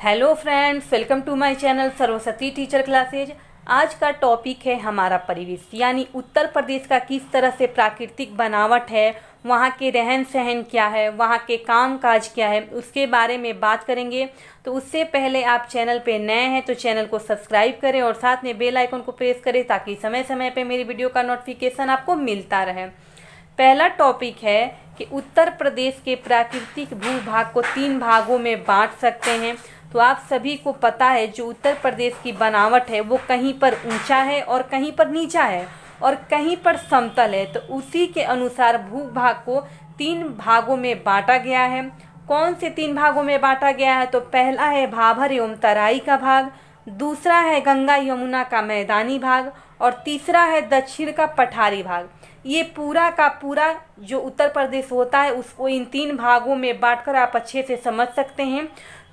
Hello friends, welcome to my channel Saraswati teacher classes. आज का topic है हमारा परिवेश, यानी उत्तर प्रदेश का किस तरह से प्राकृतिक बनावट है, वहाँ के रहन सहन क्या है, वहाँ के काम काज क्या है, उसके बारे में बात करेंगे। तो उससे पहले आप चैनल पे नए हैं तो चैनल को सब्सक्राइब करें और साथ में बेल आइकन को प्रेस करें ताकि समय समय पे मेरी वीडियो का नोटिफिकेशन आपको मिलता रहे। पहला टॉपिक है कि उत्तर प्रदेश के प्राकृतिक भूभाग को 3 भागों में बांट सकते हैं। तो आप सभी को पता है जो उत्तर प्रदेश की बनावट है वो कहीं पर ऊंचा है और कहीं पर नीचा है और कहीं पर समतल है। तो उसी के अनुसार भूभाग को 3 भागों में बांटा गया है। कौन से 3 भागों में बांटा गया है? तो पहला है भाबर एवं तराई का भाग, दूसरा है गंगा यमुना का मैदानी भाग और तीसरा है दक्षिण का पठारी भाग। ये पूरा का पूरा जो उत्तर प्रदेश होता है उसको इन 3 भागों में बांटकर आप अच्छे से समझ सकते हैं।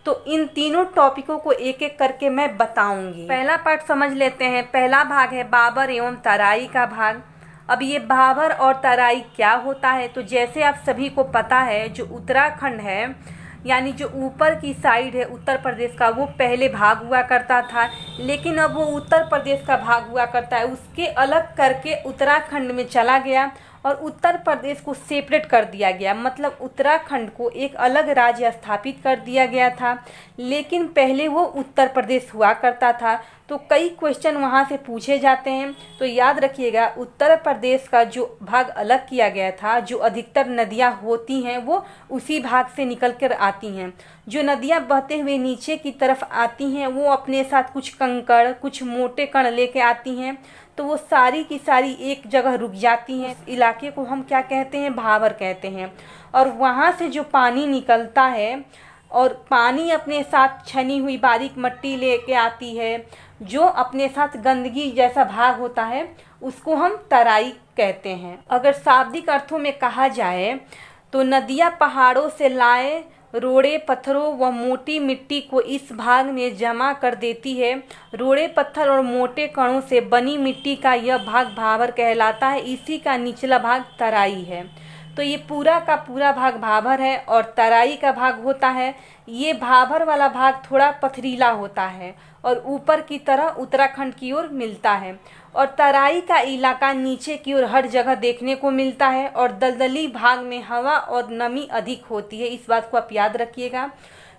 तो इन तीनों टॉपिकों को एक एक करके मैं बताऊंगी। पहला पार्ट समझ लेते हैं। पहला भाग है भाबर एवं तराई का भाग। अब ये भाबर और तराई क्या होता है? तो जैसे आप सभी को पता है जो उत्तराखंड है, यानी जो ऊपर की साइड है उत्तर प्रदेश का, वो पहले भाग हुआ करता था, लेकिन अब वो उत्तर प्रदेश का भाग हुआ करता है। उसके अलग करके उत्तराखंड में चला गया और उत्तर प्रदेश को सेपरेट कर दिया गया, मतलब उत्तराखंड को एक अलग राज्य स्थापित कर दिया गया था, लेकिन पहले वो उत्तर प्रदेश हुआ करता था। तो कई क्वेश्चन वहाँ से पूछे जाते हैं। तो याद रखिएगा, उत्तर प्रदेश का जो भाग अलग किया गया था, जो अधिकतर नदियाँ होती हैं वो उसी भाग से निकल कर आती हैं। जो नदियाँ बहते हुए नीचे की तरफ आती हैं वो अपने साथ कुछ कंकड़, कुछ मोटे कण लेके आती हैं। तो वो सारी की सारी एक जगह रुक जाती हैं। इस इलाके को हम क्या कहते हैं? भाबर कहते हैं। और वहाँ से जो पानी निकलता है और पानी अपने साथ छनी हुई बारीक मिट्टी लेके आती है, जो अपने साथ गंदगी जैसा भाग होता है, उसको हम तराई कहते हैं। अगर शाब्दिक अर्थों में कहा जाए तो नदियाँ पहाड़ों से लाए रोड़े पत्थरों व मोटी मिट्टी को इस भाग में जमा कर देती है। रोड़े पत्थर और मोटे कणों से बनी मिट्टी का यह भाग भाबर कहलाता है। इसी का निचला भाग तराई है। तो ये पूरा का पूरा भाग भाबर है और तराई का भाग होता है। ये भाबर वाला भाग थोड़ा पथरीला होता है और ऊपर की तरह उत्तराखंड की ओर मिलता है, और तराई का इलाका नीचे की ओर हर जगह देखने को मिलता है और दलदली भाग में हवा और नमी अधिक होती है। इस बात को आप याद रखिएगा।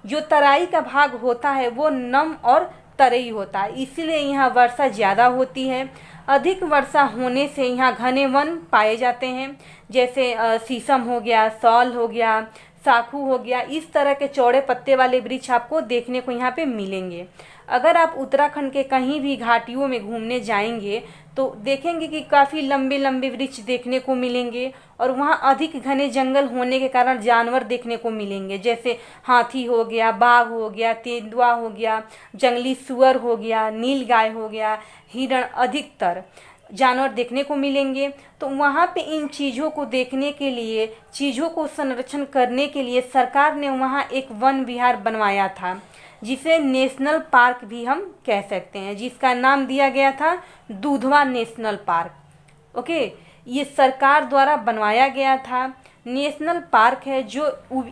जो तराई का भाग होता है वो नम और तराई होता है, इसीलिए यहाँ वर्षा ज़्यादा होती है। अधिक वर्षा होने से यहाँ घने वन पाए जाते हैं, जैसे शीशम हो गया, सौल हो गया, साखू हो गया। इस तरह के चौड़े पत्ते वाले वृक्ष आपको देखने को यहाँ पे मिलेंगे। अगर आप उत्तराखंड के कहीं भी घाटियों में घूमने जाएंगे तो देखेंगे कि काफ़ी लंबे लंबे वृक्ष देखने को मिलेंगे और वहाँ अधिक घने जंगल होने के कारण जानवर देखने को मिलेंगे, जैसे हाथी हो गया, बाघ हो गया, तेंदुआ हो गया, जंगली सुअर हो गया, नीलगाय हो गया, हिरण, अधिकतर जानवर देखने को मिलेंगे। तो वहाँ पे इन चीज़ों को देखने के लिए, चीज़ों को संरक्षण करने के लिए सरकार ने वहाँ एक वन विहार बनवाया था, जिसे नेशनल पार्क भी हम कह सकते हैं, जिसका नाम दिया गया था दुधवा नेशनल पार्क। ओके, ये सरकार द्वारा बनवाया गया था। नेशनल पार्क है जो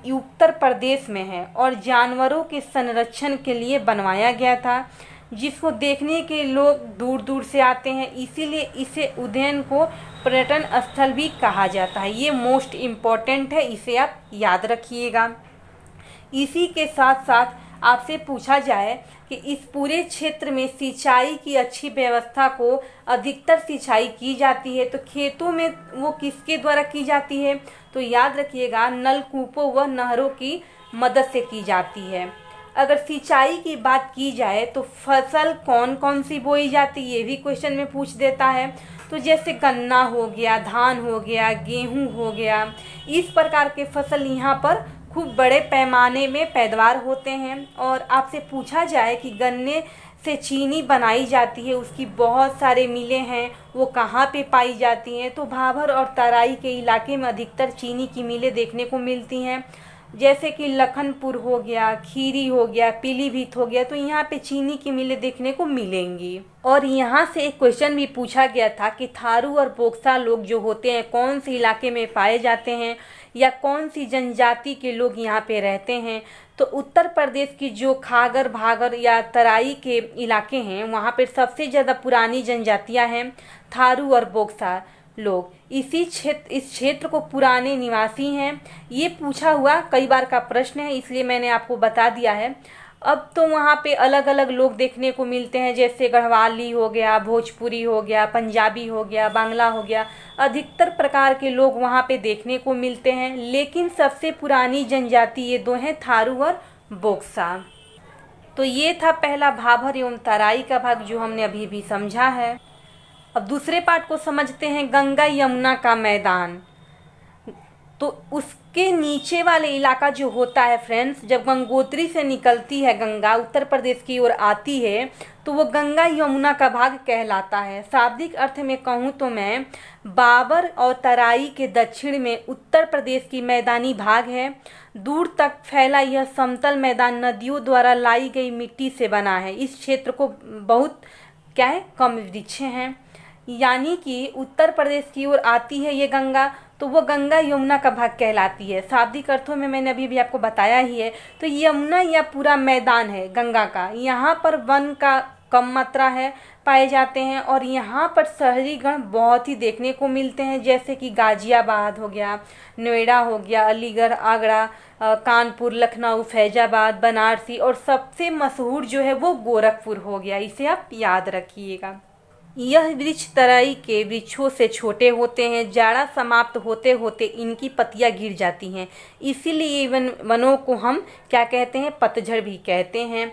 उत्तर प्रदेश में है और जानवरों के संरक्षण के लिए बनवाया गया था, जिसको देखने के लोग दूर दूर से आते हैं। इसीलिए इसे उद्यान को पर्यटन स्थल भी कहा जाता है। ये मोस्ट इम्पॉर्टेंट है, इसे आप याद रखिएगा। इसी के साथ साथ आपसे पूछा जाए कि इस पूरे क्षेत्र में सिंचाई की अच्छी व्यवस्था को अधिकतर सिंचाई की जाती है, तो खेतों में वो किसके द्वारा की जाती है? तो याद रखिएगा, नलकूपों व नहरों की मदद से की जाती है। अगर सिंचाई की बात की जाए तो फसल कौन कौन सी बोई जाती है, ये भी क्वेश्चन में पूछ देता है। तो जैसे गन्ना हो गया, धान हो गया, गेहूं हो गया, इस प्रकार के फसल यहाँ पर खूब बड़े पैमाने में पैदावार होते हैं। और आपसे पूछा जाए कि गन्ने से चीनी बनाई जाती है, उसकी बहुत सारे मिलें हैं, वो कहाँ पे पाई जाती हैं? तो भाबर और तराई के इलाके में अधिकतर चीनी की मिलें देखने को मिलती हैं। जैसे कि लखनपुर हो गया, खीरी हो गया, पीलीभीत हो गया, तो यहाँ पे चीनी की मिलें देखने को मिलेंगी। और यहाँ से एक क्वेश्चन भी पूछा गया था कि थारू और बोक्सा लोग जो होते हैं कौन से इलाके में पाए जाते हैं या कौन सी जनजाति के लोग यहाँ पे रहते हैं। तो उत्तर प्रदेश की जो खागर भागर या तराई के इलाके हैं वहाँ पे सबसे ज़्यादा पुरानी जनजातियाँ हैं थारू और बोक्सा लोग। इस क्षेत्र को पुराने निवासी हैं। ये पूछा हुआ कई बार का प्रश्न है, इसलिए मैंने आपको बता दिया है। अब तो वहाँ पे अलग अलग लोग देखने को मिलते हैं, जैसे गढ़वाली हो गया, भोजपुरी हो गया, पंजाबी हो गया, बांग्ला हो गया, अधिकतर प्रकार के लोग वहाँ पे देखने को मिलते हैं। लेकिन सबसे पुरानी जनजाति ये दो हैं, थारू और बोक्सा। तो ये था पहला भाबर एवं तराई का भाग जो हमने अभी भी समझा है। अब दूसरे पार्ट को समझते हैं, गंगा यमुना का मैदान। तो उसके नीचे वाले इलाका जो होता है फ्रेंड्स, जब गंगोत्री से निकलती है गंगा उत्तर प्रदेश की ओर आती है तो वो गंगा यमुना का भाग कहलाता है। शाब्दिक अर्थ में कहूँ तो मैं बाबर और तराई के दक्षिण में उत्तर प्रदेश की मैदानी भाग है। दूर तक फैला यह समतल मैदान नदियों द्वारा लाई गई मिट्टी से बना है। इस क्षेत्र को बहुत क्या है, कम वृक्ष हैं। यानी कि उत्तर प्रदेश की ओर आती है ये गंगा, तो वो गंगा यमुना का भाग कहलाती है। शाब्दिक अर्थों में मैंने अभी भी आपको बताया ही है। तो यमुना या पूरा मैदान है गंगा का, यहाँ पर वन का कम मात्रा है पाए जाते हैं और यहाँ पर शहरी गण बहुत ही देखने को मिलते हैं, जैसे कि गाजियाबाद हो गया, नोएडा हो गया, अलीगढ़, आगरा, कानपुर, लखनऊ, फैजाबाद, बनारसी और सबसे मशहूर जो है वो गोरखपुर हो गया। इसे आप याद रखिएगा। यह वृक्ष तराई के वृक्षों से छोटे होते हैं। जाड़ा समाप्त होते होते इनकी पत्तियां गिर जाती हैं, इसीलिए वनों को हम क्या कहते हैं, पतझड़ भी कहते हैं।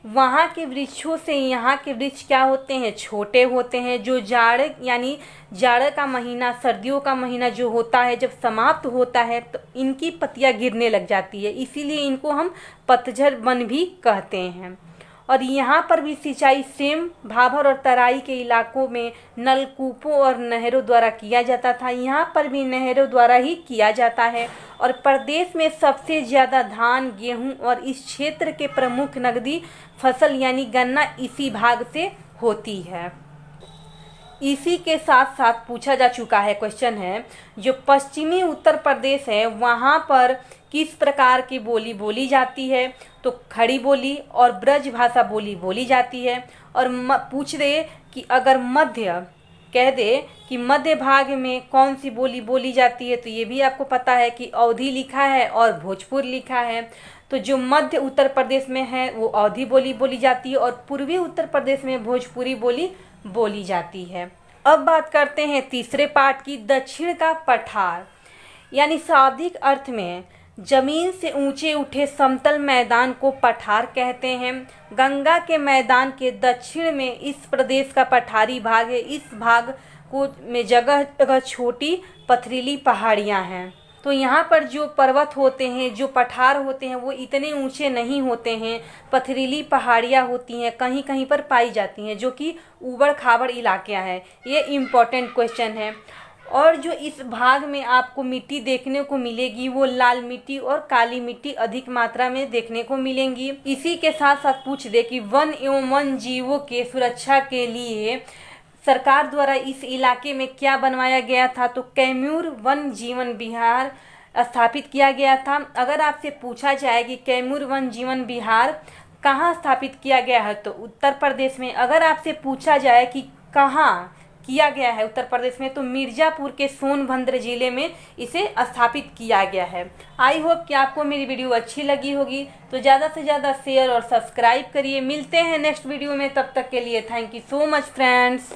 वहाँ के वृक्षों से यहाँ के वृक्ष क्या होते हैं, छोटे होते हैं। जो जाड़ यानी जाड़ का महीना, सर्दियों का महीना जो होता है जब समाप्त होता है तो इनकी पत्तियां गिरने लग जाती है, इसीलिए इनको हम पतझड़ वन भी कहते हैं। और यहाँ पर भी सिंचाई सेम भाबर और तराई के इलाकों में नलकूपों और नहरों द्वारा किया जाता था। यहाँ पर भी नहरों द्वारा ही किया जाता है। और प्रदेश में सबसे ज़्यादा धान, गेहूँ और इस क्षेत्र के प्रमुख नकदी फसल यानी गन्ना इसी भाग से होती है। इसी के साथ साथ पूछा जा चुका है क्वेश्चन है, जो पश्चिमी उत्तर प्रदेश है वहाँ पर किस प्रकार की बोली बोली जाती है। तो खड़ी बोली और ब्रज भाषा बोली बोली जाती है। और पूछ दे कि अगर मध्य कह दे कि मध्य भाग में कौन सी बोली बोली जाती है, तो ये भी आपको पता है कि अवधी लिखा है और भोजपुर लिखा है। तो जो मध्य उत्तर प्रदेश में है वो अवधी बोली बोली जाती है और पूर्वी उत्तर प्रदेश में भोजपुरी बोली बोली जाती है। अब बात करते हैं तीसरे पार्ट की, दक्षिण का पठार। यानी शाब्दिक अर्थ में जमीन से ऊंचे उठे समतल मैदान को पठार कहते हैं। गंगा के मैदान के दक्षिण में इस प्रदेश का पठारी भाग है। इस भाग को में जगह जगह छोटी पथरीली पहाड़ियां हैं। तो यहाँ पर जो पर्वत होते हैं, जो पठार होते हैं वो इतने ऊंचे नहीं होते हैं, पथरीली पहाड़ियाँ होती हैं, कहीं कहीं पर पाई जाती हैं, जो कि ऊबड़ खाबड़ इलाके हैं। ये इम्पोर्टेंट क्वेश्चन है। और जो इस भाग में आपको मिट्टी देखने को मिलेगी वो लाल मिट्टी और काली मिट्टी अधिक मात्रा में देखने को मिलेंगी। इसी के साथ साथ पूछ दे कि वन एवं वन जीवों के सुरक्षा के लिए सरकार द्वारा इस इलाके में क्या बनवाया गया था। तो कैमूर वन जीवन विहार स्थापित किया गया था। अगर आपसे पूछा जाए कि कैमूर वन जीवन विहार कहाँ स्थापित किया गया है तो उत्तर प्रदेश में। अगर आपसे पूछा जाए कि कहाँ किया गया है उत्तर प्रदेश में, तो मिर्ज़ापुर के सोनभद्र जिले में इसे स्थापित किया गया है। आई होप कि आपको मेरी वीडियो अच्छी लगी होगी, तो ज़्यादा से ज़्यादा शेयर और सब्सक्राइब करिए। मिलते हैं नेक्स्ट वीडियो में, तब तक के लिए thank you so much friends.